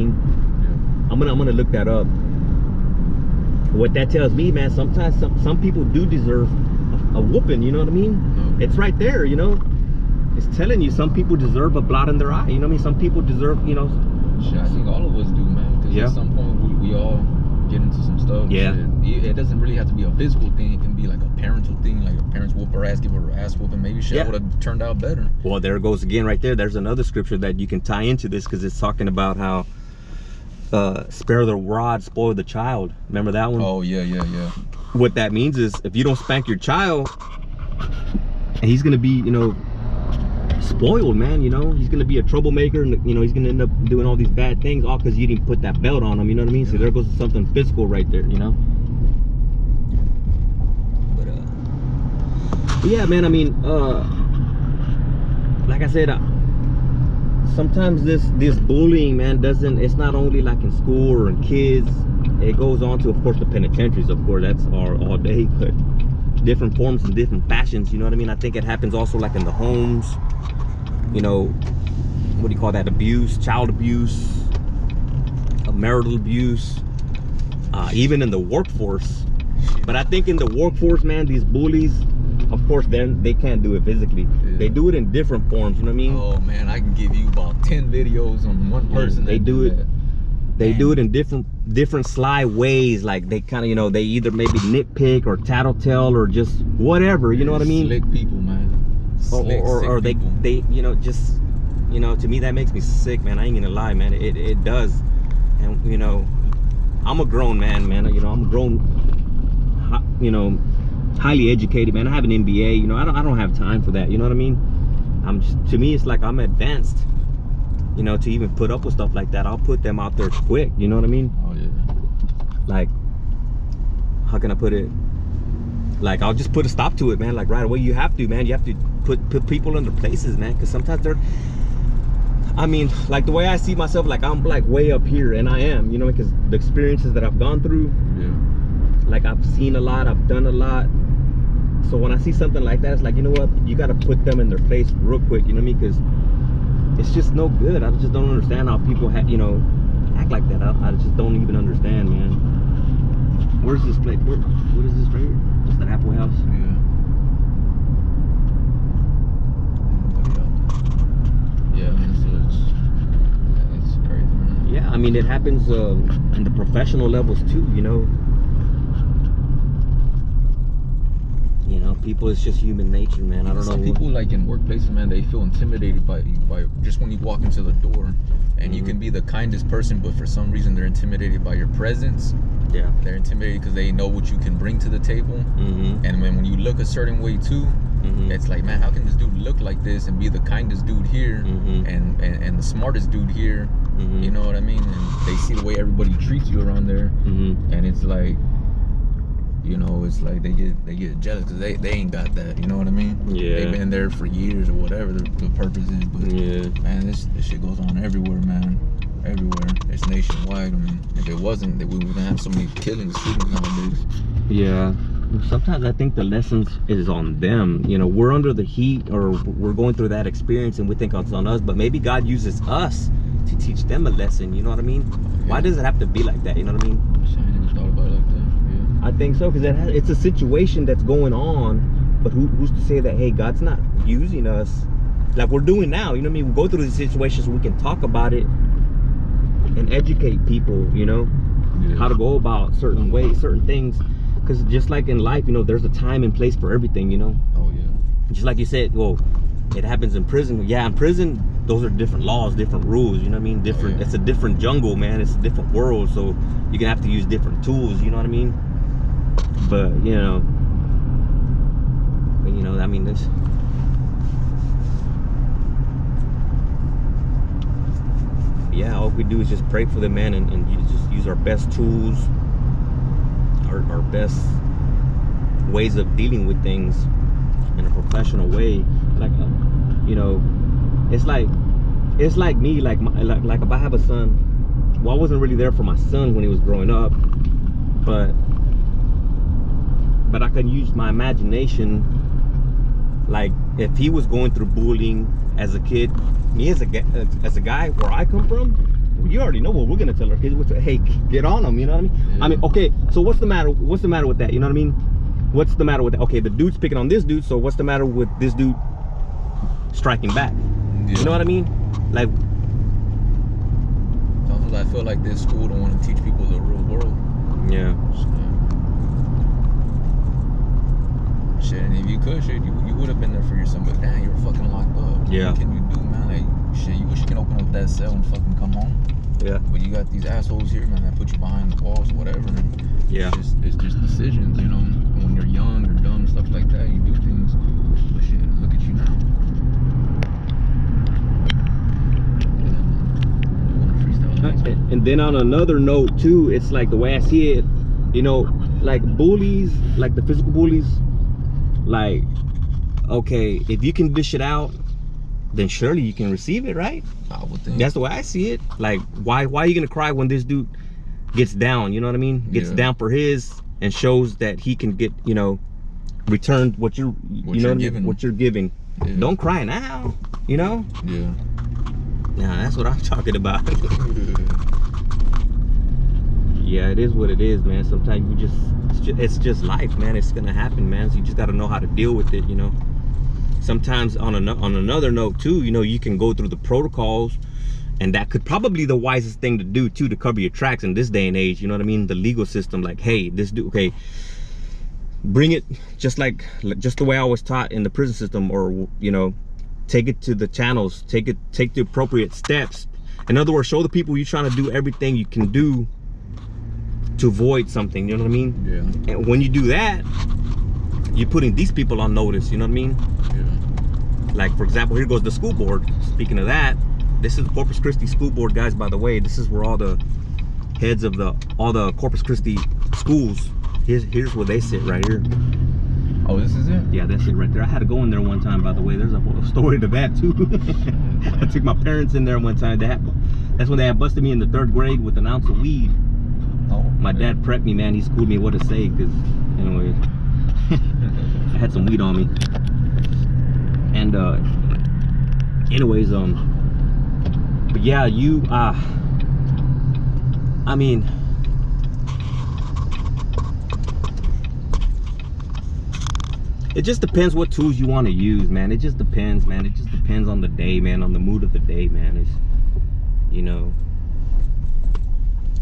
mean? Yeah. I'm gonna look that up. What that tells me, man, sometimes some people do deserve a whooping, you know what I mean? It's right there, you know? It's telling you some people deserve a blot in their eye, you know what I mean? Some people deserve, you know. Shit, I think all of us do, man. Because at some point we all get into some stuff. Yeah. It doesn't really have to be a physical thing. It can be like a parental thing, like a parents whoop her ass, give her ass whooping. Maybe shit would have turned out better. Well, there it goes again right there. There's another scripture that you can tie into this, because it's talking about how spare the rod, spoil the child. Remember that one? Oh, yeah. What that means is, if you don't spank your child, he's gonna be, you know, spoiled, man. You know, he's gonna be a troublemaker, and you know, he's gonna end up doing all these bad things, all because you didn't put that belt on him, you know what I mean? So there goes something physical right there, you know. But yeah, man, I mean, like I said, sometimes this bullying, man, it's not only like in school or in kids. It goes on to, of course, the penitentiaries. Of course, that's all day, but different forms and different fashions, you know what I mean? I think it happens also like in the homes, you know, what do you call that? Abuse, child abuse, marital abuse, even in the workforce. But I think in the workforce, man, these bullies, of course, then they can't do it physically. They do it in different forms, you know what I mean? Oh man, I can give you about 10 videos on one person. They do it. They do it in different sly ways. Like they kind of, you know, they either maybe nitpick or tattletale or just whatever, you know what I mean? Slick people, man. Or they you know, just, you know, to me that makes me sick, man. I ain't gonna lie, man. It does. And you know, I'm a grown man, you know, I'm a grown, you know, highly educated man. I have an MBA, you know. I don't have time for that, you know what I mean? To me, it's like I'm advanced, you know, to even put up with stuff like that. I'll put them out there quick, you know what I mean? Oh yeah. Like, how can I put it? Like, I'll just put a stop to it, man. Like right away. You have to, man. You have to put people in their places, man, because sometimes they're, I mean, like the way I see myself, like I'm like way up here, and I am, you know, because the experiences that I've gone through, like I've seen a lot, I've done a lot. So when I see something like that, it's like, you know what, you got to put them in their place real quick, you know what I mean? Because it's just no good. I just don't understand how people you know, act like that. I just don't even understand, man. Where's this place? What is this right here? Just that halfway house? Yeah, man, so it's crazy, man. Yeah, I mean, it happens in the professional levels too, you know. You know, people, it's just human nature, man. I don't know. Some people, like in workplaces, man, they feel intimidated by just when you walk into the door, and you can be the kindest person, but for some reason they're intimidated by your presence. Yeah. They're intimidated because they know what you can bring to the table. And when you look a certain way too, it's like, man, how can this dude look like this and be the kindest dude here and the smartest dude here? You know what I mean? And they see the way everybody treats you around there, and it's like, you know, it's like they get jealous because they ain't got that, you know what I mean? Yeah. They've been there for years or whatever the purpose is, but man, this shit goes on everywhere, man. Everywhere. It's nationwide. I mean, if it wasn't, we wouldn't have so many killings, shootings nowadays. Yeah. Sometimes I think the lessons is on them. You know, we're under the heat, or we're going through that experience, and we think it's on us, but maybe God uses us to teach them a lesson, you know what I mean? Why does it have to be like that, you know what I mean? I never thought about it like that. I think so, because it's a situation that's going on, but who's to say that, hey, God's not using us like we're doing now, you know what I mean? We go through these situations so we can talk about it and educate people, you know, how to go about certain ways, certain things. Because just like in life, you know, there's a time and place for everything, you know? Oh, yeah. Just like you said, well, it happens in prison. Yeah, in prison, those are different laws, different rules, you know what I mean? Different. It's a different jungle, man. It's a different world, so you're gonna have to use different tools, you know what I mean? But you know, I mean, this. Yeah, all we do is just pray for them, man, and just use our best tools, our best ways of dealing with things in a professional way. Like, you know, it's like me, like if I have a son. Well, I wasn't really there for my son when he was growing up, but I can use my imagination. Like if he was going through bullying as a kid, me as a guy where I come from, you already know what we're gonna tell our kids. Hey, get on them. You know what I mean? Yeah. I mean, okay. So what's the matter? What's the matter with that? You know what I mean? What's the matter with that? Okay, the dude's picking on this dude. So what's the matter with this dude striking back? Yeah. You know what I mean? Like, I feel like this school don't want to teach people the real world. Yeah. Shit, and if you could, shit, you would have been there for your son, but damn, you were fucking locked up. Yeah. What can you do, man? Like, shit, you wish you can open up that cell and fucking come home. Yeah. But you got these assholes here, man, that put you behind the walls or whatever. And yeah. It's just decisions, you know. When you're young or dumb, stuff like that, you do things. But shit, look at you now. And then on another note too, it's like the way I see it, you know, like bullies, like the physical bullies, like, okay, if you can dish it out, then surely you can receive it, right? I would think. That's the way I see it. Like, why are you gonna cry when this dude gets down? You know what I mean? Gets down for his and shows that he can get, you know, returned what you're giving. Yeah. Don't cry now, you know? Yeah. Nah, that's what I'm talking about. Yeah, it is what it is, man. Sometimes it's just life, man. It's gonna happen, man. So you just gotta know how to deal with it, you know. Sometimes on another note too, you know, you can go through the protocols, and that could probably be the wisest thing to do too, to cover your tracks in this day and age. You know what I mean? The legal system, like, hey, this dude, okay, bring it just the way I was taught in the prison system, or you know. Take it to the channels, take the appropriate steps. In other words, show the people you're trying to do everything you can do to avoid something, you know what I mean? Yeah. And when you do that, you're putting these people on notice, you know what I mean? Yeah. Like, for example, here goes the school board. Speaking of that, this is the Corpus Christi school board, guys, by the way. This is where all the heads of all the Corpus Christi schools, here's where they sit right here. Oh, this is it? Yeah, that's it right there. I had to go in there one time, by the way. There's a whole story to that too. I took my parents in there one time. That's when they had busted me in the 3rd grade with an ounce of weed. Oh, my dad prepped me, man. He schooled me what to say, because anyways, I had some weed on me. And anyways, but yeah, I mean, it just depends what tools you want to use, man. It just depends, man. It just depends on the day, man, on the mood of the day, man. It's, you know.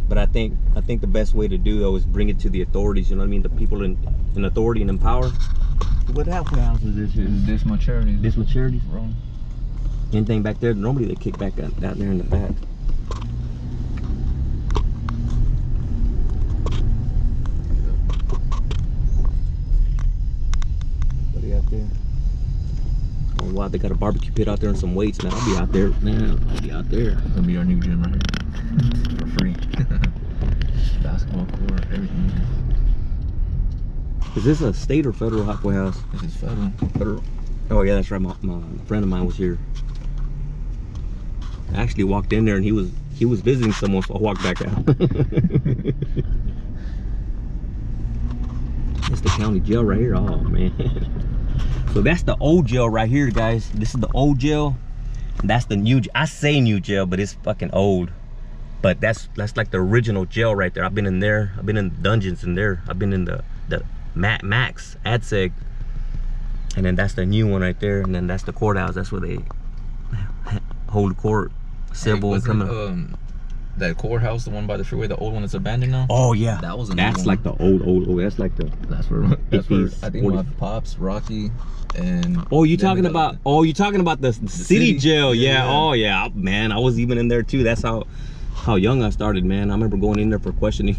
But I think the best way to do, though, is bring it to the authorities, you know what I mean? The people in authority and in power. What house is this? This my charity. This my charity? Wrong. Anything back there? Normally they kick back down there in the back. There. Oh wow, they got a barbecue pit out there and some weights, man. I'll be out there, man. I'll be out there. It's gonna be our new gym right here. For free. Basketball court, everything. Is this a state or federal halfway house? This is federal. Federal. Oh yeah, that's right. My friend of mine was here. I actually walked in there and he was visiting someone, so I walked back out. It's the county jail right here. Oh man. So that's the old jail right here, guys. This is the old jail. That's the new. I say new jail, but it's fucking old. But that's like the original jail right there. I've been in there. I've been in dungeons in there. I've been in the Max ADSEG, and then that's the new one right there. And then that's the courthouse. That's where they hold court, civil, and criminal. That courthouse, the one by the freeway, the old one that's abandoned now. Oh yeah, that was that's like the old. That's like the. That's where I think my pops, Rocky, and. Oh, you talking about? Oh, you talking about the city jail? Yeah. Oh yeah, man. I was even in there too. That's how young I started, man. I remember going in there for questioning.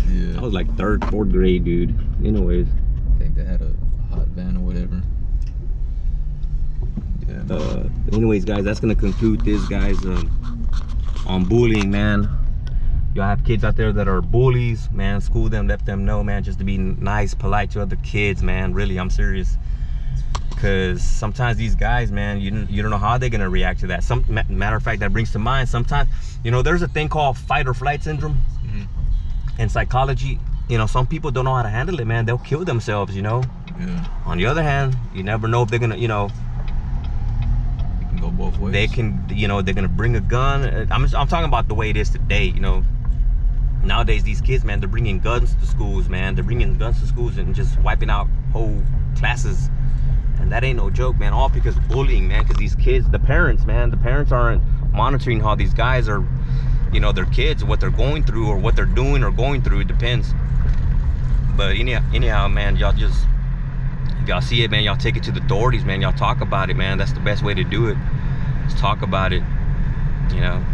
Yeah. I was like 3rd, 4th grade, dude. Anyways. I think they had a hot van or whatever. Yeah. Anyways, guys, that's gonna conclude this, guys. On bullying, man. Y'all have kids out there that are bullies, man. School them, let them know, man, just to be nice, polite to other kids, man. Really, I'm serious. Because sometimes these guys, man, you don't know how they're gonna react to that. Matter of fact, that brings to mind sometimes, you know, there's a thing called fight or flight syndrome. In psychology. You know, some people don't know how to handle it, man. They'll kill themselves, you know. Yeah. On the other hand, you never know if they're gonna, you know, you can go both ways. They can, you know, they're gonna bring a gun. I'm talking about the way it is today, you know. Nowadays, these kids, man, they're bringing guns to schools, man. They're bringing guns to schools and just wiping out whole classes. And that ain't no joke, man. All because of bullying, man. Because these kids, the parents, man, the parents aren't monitoring how these guys are, you know, their kids, what they're going through or what they're doing or going through. It depends. But anyhow, man, y'all just, if y'all see it, man, y'all take it to the authorities, man. Y'all talk about it, man. That's the best way to do it. Just talk about it, you know.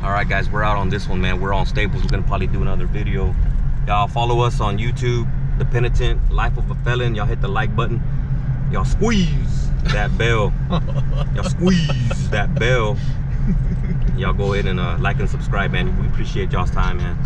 All right, guys, we're out on this one, man. We're on Staples. We're gonna probably do another video. Y'all follow us on YouTube, The Penitent, Life of a Felon. Y'all hit the like button. Y'all squeeze that bell. Y'all squeeze that bell. Y'all go ahead and like and subscribe, man. We appreciate y'all's time, man.